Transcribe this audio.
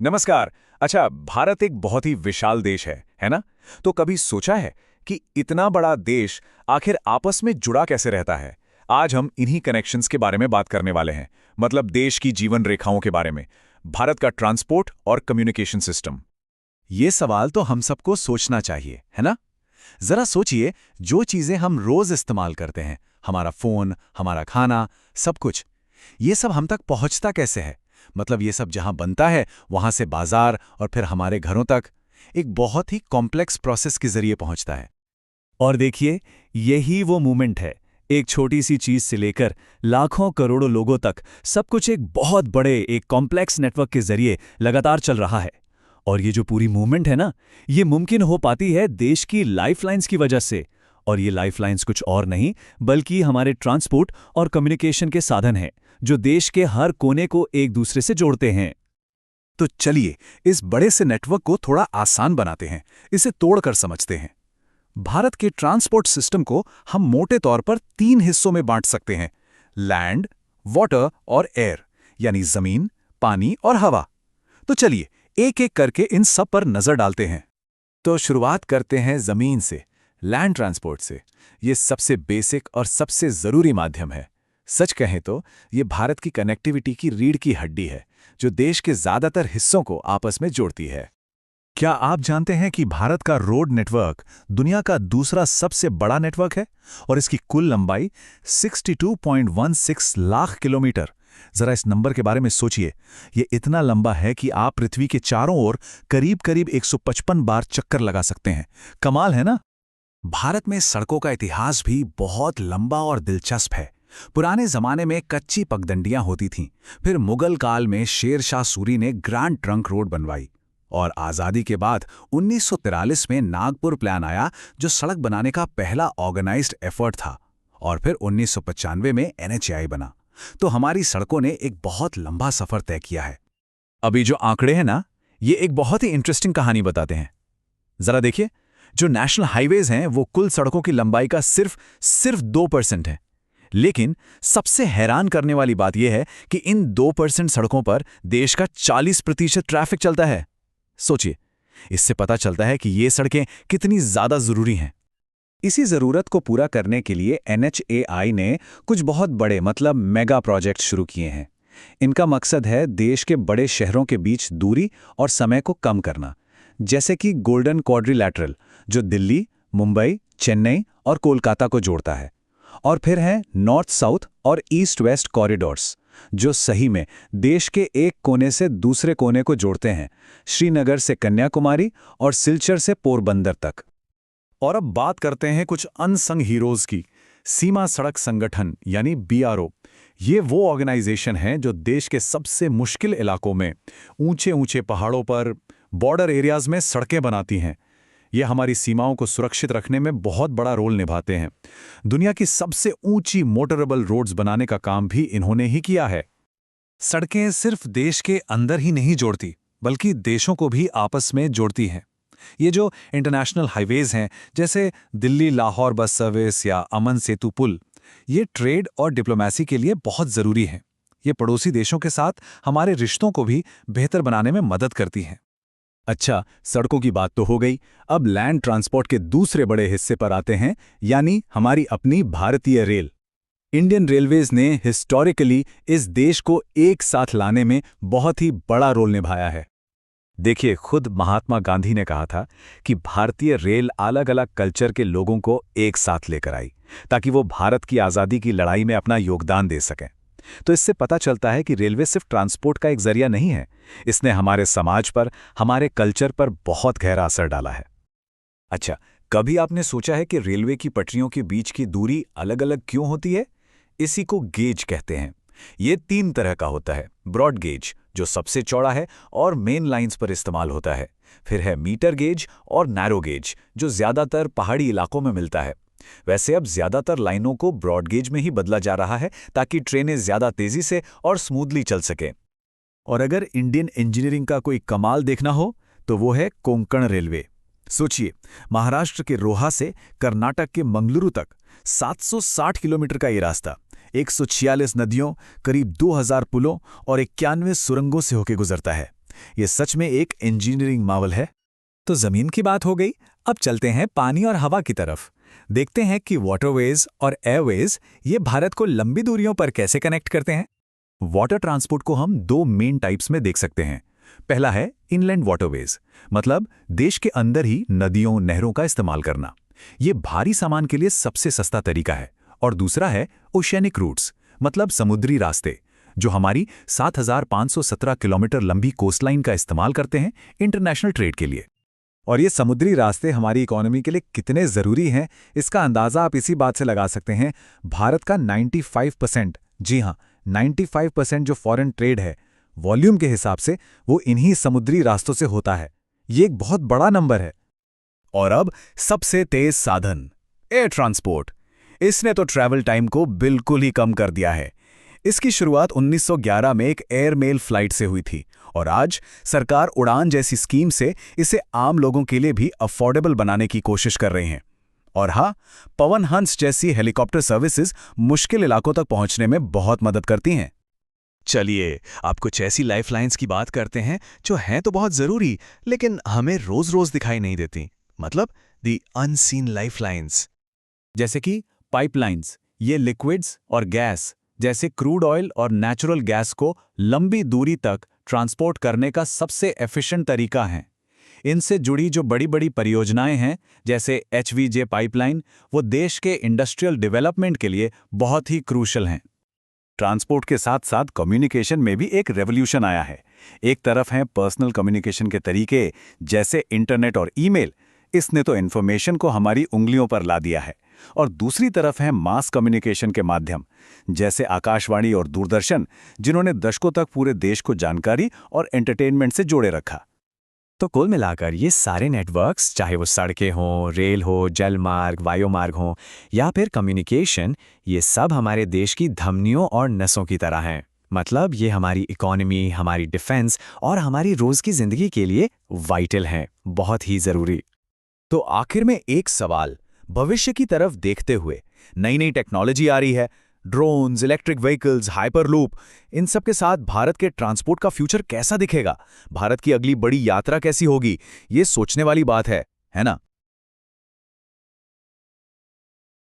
नमस्कार। अच्छा, भारत एक बहुत ही विशाल देश है ना? तो कभी सोचा है कि इतना बड़ा देश आखिर आपस में जुड़ा कैसे रहता है? आज हम इन्हीं कनेक्शंस के बारे में बात करने वाले हैं। मतलब देश की जीवन रेखाओं के बारे में, भारत का ट्रांसपोर्ट और कम्युनिकेशन सिस्टम। ये सवाल तो हम सबको सोचना चाहिए, है ना? जरा सोचिए, जो चीजें हम रोज इस्तेमाल करते हैं, हमारा फोन, हमारा खाना, सब कुछ, ये सब हम तक पहुंचता कैसे है? मतलब ये सब जहां बनता है, वहां से बाजार और फिर हमारे घरों तक एक बहुत ही कॉम्प्लेक्स प्रोसेस के जरिए पहुंचता है। और देखिए, यही वो मूवमेंट है। एक छोटी सी चीज से लेकर लाखों करोड़ों लोगों तक सब कुछ एक बहुत बड़े, एक कॉम्प्लेक्स नेटवर्क के जरिए लगातार चल रहा है। और ये जो पूरी मूवमेंट है ना, ये मुमकिन हो पाती है देश की लाइफलाइंस की वजह से। और ये लाइफलाइंस कुछ और नहीं, बल्कि हमारे ट्रांसपोर्ट और कम्युनिकेशन के साधन हैं, जो देश के हर कोने को एक दूसरे से जोड़ते हैं। तो चलिए, इस बड़े से नेटवर्क को थोड़ा आसान बनाते हैं, इसे तोड़कर समझते हैं। भारत के ट्रांसपोर्ट सिस्टम को हम मोटे तौर पर 3 हिस्सों में बांट सकते हैं: लैंड, वाटर और एयर, यानी जमीन, पानी और हवा। तो चलिए, एक एक करके इन सब पर नजर डालते हैं। तो शुरुआत करते हैं जमीन से, लैंड ट्रांसपोर्ट से। ये सबसे बेसिक और सबसे जरूरी माध्यम है। सच कहें तो ये भारत की कनेक्टिविटी की रीढ़ की हड्डी है, जो देश के ज्यादातर हिस्सों को आपस में जोड़ती है। क्या आप जानते हैं कि भारत का रोड नेटवर्क दुनिया का दूसरा सबसे बड़ा नेटवर्क है और इसकी कुल लंबाई 62.16 लाख किलोमीटर। जरा इस नंबर के बारे में सोचिए। ये इतना लंबा है कि आप पृथ्वी के चारों ओर करीब करीब 155 बार चक्कर लगा सकते हैं। कमाल है ना? भारत में सड़कों का इतिहास भी बहुत लंबा और दिलचस्प है। पुराने जमाने में कच्ची पगडंडियां होती थीं। फिर मुगल काल में शेर शाह सूरी ने ग्रैंड ट्रंक रोड बनवाई। और आज़ादी के बाद 1943 में नागपुर प्लान आया, जो सड़क बनाने का पहला ऑर्गेनाइज्ड एफर्ट था। और फिर 1995 में NHAI बना। तो हमारी सड़कों ने एक बहुत लंबा सफर तय किया है। अभी जो आंकड़े हैं ना, ये एक बहुत ही इंटरेस्टिंग कहानी बताते हैं। जरा देखिए, जो नेशनल हाईवेज हैं वो कुल सड़कों की लंबाई का सिर्फ 2% है। लेकिन सबसे हैरान करने वाली बात यह है कि इन 2% सड़कों पर देश का 40% ट्रैफिक चलता है। सोचिए, इससे पता चलता है कि ये सड़कें कितनी ज्यादा जरूरी हैं। इसी जरूरत को पूरा करने के लिए NHAI ने कुछ बहुत बड़े, मतलब मेगा प्रोजेक्ट शुरू किए हैं। इनका मकसद है देश के बड़े शहरों के बीच दूरी और समय को कम करना। जैसे कि गोल्डन क्वाड्रिलैटरल, जो दिल्ली, मुंबई, चेन्नई और कोलकाता को जोड़ता है। और फिर हैं नॉर्थ साउथ और ईस्ट वेस्ट कॉरिडोर्स, जो सही में देश के एक कोने से दूसरे कोने को जोड़ते हैं, श्रीनगर से कन्याकुमारी और सिलचर से पोरबंदर तक। और अब बात करते हैं कुछ अनसंग हीरोज की। सीमा सड़क संगठन यानी BRO। ये वो ऑर्गेनाइजेशन है जो देश के सबसे मुश्किल इलाकों में, ऊंचे ऊंचे पहाड़ों पर, बॉर्डर एरियाज में सड़कें बनाती हैं। ये हमारी सीमाओं को सुरक्षित रखने में बहुत बड़ा रोल निभाते हैं। दुनिया की सबसे ऊंची मोटरेबल रोड्स बनाने का काम भी इन्होंने ही किया है। सड़कें सिर्फ देश के अंदर ही नहीं जोड़ती, बल्कि देशों को भी आपस में जोड़ती हैं। ये जो इंटरनेशनल हाईवेज हैं, जैसे दिल्ली लाहौर बस सर्विस या अमन सेतु पुल, ये ट्रेड और डिप्लोमेसी के लिए बहुत ज़रूरी हैं। ये पड़ोसी देशों के साथ हमारे रिश्तों को भी बेहतर बनाने में मदद करती हैं। अच्छा, सड़कों की बात तो हो गई। अब लैंड ट्रांसपोर्ट के दूसरे बड़े हिस्से पर आते हैं, यानी हमारी अपनी भारतीय रेल। इंडियन रेलवेज ने हिस्टोरिकली इस देश को एक साथ लाने में बहुत ही बड़ा रोल निभाया है। देखिए, खुद महात्मा गांधी ने कहा था कि भारतीय रेल अलग अलग कल्चर के लोगों को एक साथ लेकर आई, ताकि वो भारत की आज़ादी की लड़ाई में अपना योगदान दे सकें। तो इससे पता चलता है कि रेलवे सिर्फ ट्रांसपोर्ट का एक जरिया नहीं है, इसने हमारे समाज पर, हमारे कल्चर पर बहुत गहरा असर डाला है। अच्छा, कभी आपने सोचा है कि रेलवे की पटरियों के बीच की दूरी अलग अलग क्यों होती है? इसी को गेज कहते हैं। ये 3 तरह का होता है। ब्रॉड गेज, जो सबसे चौड़ा है और मेन लाइंस पर इस्तेमाल होता है। फिर है मीटर गेज और नैरो गेज, जो ज्यादातर पहाड़ी इलाकों में मिलता है। वैसे अब ज्यादातर लाइनों को ब्रॉड गेज में ही बदला जा रहा है, ताकि ट्रेनें ज्यादा तेजी से और स्मूथली चल सकें। और अगर इंडियन इंजीनियरिंग का कोई कमाल देखना हो, तो वो है कोंकण रेलवे। सोचिए, महाराष्ट्र के रोहा से कर्नाटक के मंगलुरु तक 760 किलोमीटर का ये रास्ता 146 नदियों, करीब 2000 पुलों और 91 सुरंगों से होकर गुजरता है। ये सच में एक इंजीनियरिंग मावल है। तो जमीन की बात हो गई, अब चलते हैं पानी और हवा की तरफ। देखते हैं कि वाटरवेज और एयरवेज ये भारत को लंबी दूरियों पर कैसे कनेक्ट करते हैं। वाटर ट्रांसपोर्ट को हम दो मेन टाइप्स में देख सकते हैं। पहला है इनलैंड वाटरवेज, मतलब देश के अंदर ही नदियों नहरों का इस्तेमाल करना। ये भारी सामान के लिए सबसे सस्ता तरीका है। और दूसरा है ओशियनिक रूट्स, मतलब समुद्री रास्ते, जो हमारी 7,517 किलोमीटर लंबी कोस्टलाइन का इस्तेमाल करते हैं इंटरनेशनल ट्रेड के लिए। और ये समुद्री रास्ते हमारी इकोनॉमी के लिए कितने ज़रूरी हैं, इसका अंदाज़ा आप इसी बात से लगा सकते हैं। भारत का 95%, जी हाँ 95% जो फॉरेन ट्रेड है वॉल्यूम के हिसाब से, वो इन्हीं समुद्री रास्तों से होता है। ये एक बहुत बड़ा नंबर है। और अब सबसे तेज साधन, एयर ट्रांसपोर्ट। इसने तो ट्रैवल टाइम को बिल्कुल ही कम कर दिया है। इसकी शुरुआत 1911 में एक एयरमेल फ्लाइट से हुई थी और आज सरकार उड़ान जैसी स्कीम से इसे आम लोगों के लिए भी अफोर्डेबल बनाने की कोशिश कर रही हैं। और हाँ, पवन हंस जैसी हेलीकॉप्टर सर्विसेज मुश्किल इलाकों तक पहुंचने में बहुत मदद करती हैं। चलिए, आप कुछ ऐसी लाइफलाइंस की बात करते हैं जो हैं तो बहुत ज़रूरी, लेकिन हमें रोज़-रोज़ दिखाई नहीं देती। मतलब दी अनसीन लाइफलाइंस। जैसे कि पाइपलाइंस, ये लिक्विड्स और गैस जैसे क्रूड ऑयल और नेचुरल गैस को लंबी दूरी तक ट्रांसपोर्ट करने का सबसे एफिशिएंट तरीका है। इनसे जुड़ी जो बड़ी बड़ी परियोजनाएं हैं, जैसे HVJ पाइपलाइन, वो देश के इंडस्ट्रियल डेवलपमेंट के लिए बहुत ही क्रूशल हैं। ट्रांसपोर्ट के साथ साथ कम्युनिकेशन में भी एक रेवोल्यूशन आया है। एक तरफ हैं पर्सनल कम्युनिकेशन के तरीके, जैसे इंटरनेट और ईमेल, इसने तो इन्फॉर्मेशन को हमारी उंगलियों पर ला दिया है। और दूसरी तरफ है मास कम्युनिकेशन के माध्यम, जैसे आकाशवाणी और दूरदर्शन, जिन्होंने दशकों तक पूरे देश को जानकारी और एंटरटेनमेंट से जोड़े रखा। तो कुल मिलाकर ये सारे नेटवर्क्स, चाहे वो सड़कें हों, रेल हो, जलमार्ग, वायुमार्ग हों या फिर कम्युनिकेशन, ये सब हमारे देश की धमनियों और नसों की तरह हैं। मतलब ये हमारी इकोनॉमी, हमारी डिफेंस और हमारी रोज़ की ज़िंदगी के लिए वाइटल हैं, बहुत ही ज़रूरी। तो आखिर में एक सवाल, भविष्य की तरफ देखते हुए नई नई टेक्नोलॉजी आ रही है, ड्रोन्स, इलेक्ट्रिक व्हीकल्स, हाइपरलूप, इन सब के साथ भारत के ट्रांसपोर्ट का फ्यूचर कैसा दिखेगा? भारत की अगली बड़ी यात्रा कैसी होगी? ये सोचने वाली बात है ना?